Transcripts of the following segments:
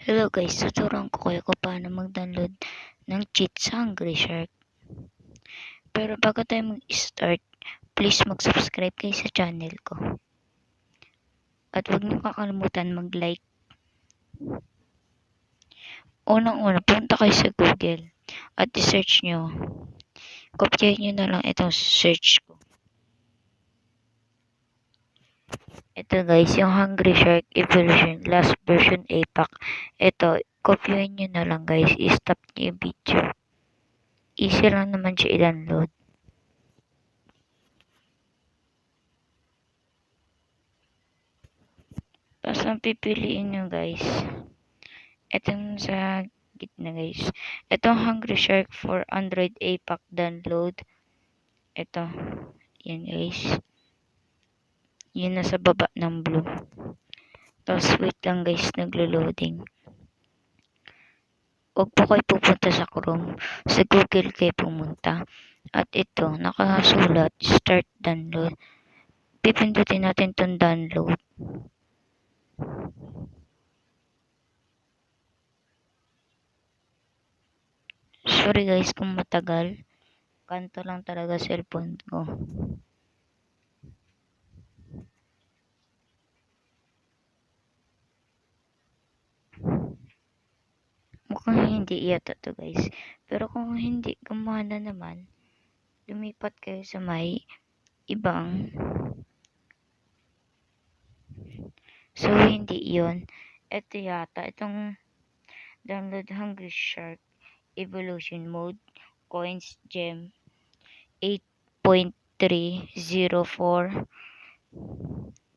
Hello guys, tuturuan ko kayo kung paano mag-download ng cheat sa Hungry Shark. Pero bago tayo mag-start, please mag-subscribe kayo sa channel ko. At huwag niyo kakalimutan mag-like. Unang-una, punta kayo sa Google at i-search nyo. Kopyahin nyo na lang itong search ko. Ito guys, yung Hungry Shark Evolution last version APAC. Ito, kopyahin nyo na lang guys. I-stop nyo yung video. Easy lang naman siya i-download. Tapos ang pipiliin nyo guys, itong sa gitna guys. Itong Hungry Shark for Android APAC download. Ito. Yan guys. Yun nasa baba ng blue. Tapos wait lang guys, naglo-loading. Huwag po kayo pupunta sa Chrome. Sa Google kayo pumunta. At ito, nakasulat, start download. Pipindutin natin itong download. Sorry guys kung matagal. Kanto lang talaga cellphone ko. Mukhang hindi yata to guys. Pero kung hindi gumana naman, lumipat kayo sa may ibang. So hindi iyon. Ito yata. Itong download Hungry Shark Evolution Mode Coins Gem 8.304.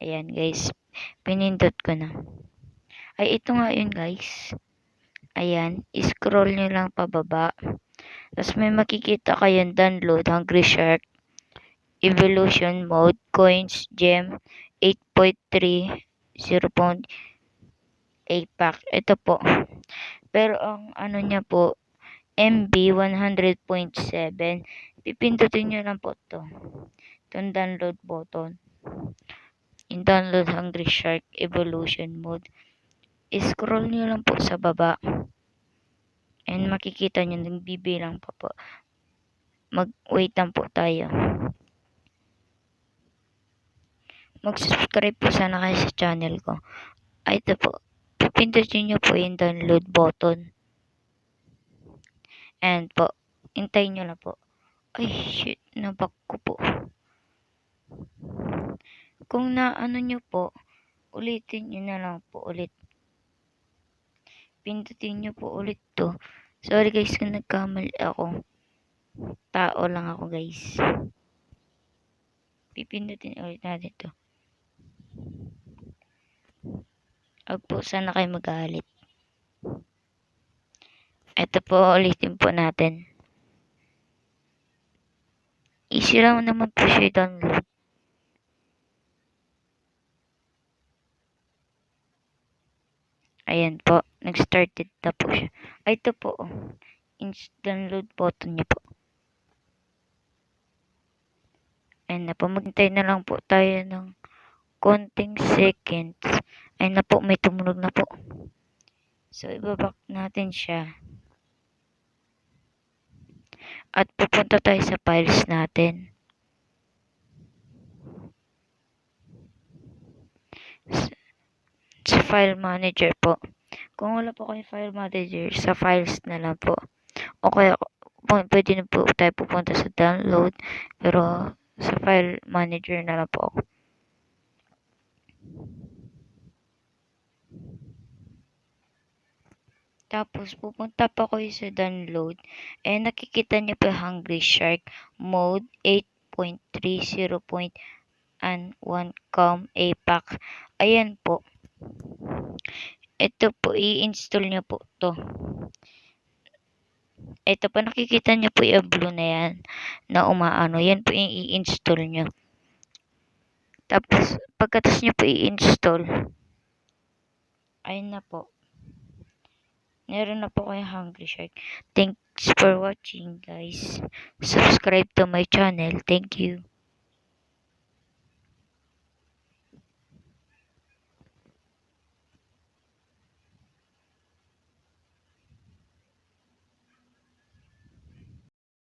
Ayan guys. Pinindot ko na. Ay ito nga yun guys. Ayan. Scroll nyo lang pababa. Tapos may makikita kayong download Hungry Shark Evolution Mode Coins Gem 8.30. APAC. Ito po. Pero ang ano niya po, MB 100.7. Pipindutin nyo lang po to. Itong download button. Yung download Hungry Shark Evolution Mode. Scroll nyo lang po sa baba. And makikita nyo, nagbibilang pa po. Mag-wait lang po tayo. Mag-subscribe po sana kayo sa channel ko. Ay, ito po. Pipindutin nyo po yung download button. And po, hintayin nyo lang po. Ay, shit. Nabak ko po. Kung naano nyo po, ulitin nyo na lang po ulit. Pindutin nyo po ulit to. Sorry guys kung nagkamali ako. Tao lang ako guys. Pipindutin ulit natin to. Huwag po sana kayo magalit. Ito po, ulitin po natin. Easy lang naman po siya i-download. Ayan po, nag-started na po siya. Ay, ito po, download button niya po. Ayan na po, maghintay na lang po tayo ng konting seconds. Ayan na po, may tumunog na po. So, ibaback natin siya. At pupunta tayo sa files natin. Sa file manager po. Kung wala po kayong file manager, sa files na lang po. O kaya, pwede na po tayo pupunta sa download. Pero, sa file manager na lang po ako. Tapos, pupunta pa kayo sa download. And nakikita niyo po Hungry Shark Mode 8.30.1com APAC. Ayan po. Ito po, i-install niyo po to. Ito po, nakikita niyo po yung blue na yan na umaano. Yan po yung i-install niyo. Tapos, pagkatapos niyo po i-install, ayun na po. Meron na po kayo Hungry Shark. Thanks for watching guys. Subscribe to my channel. Thank you.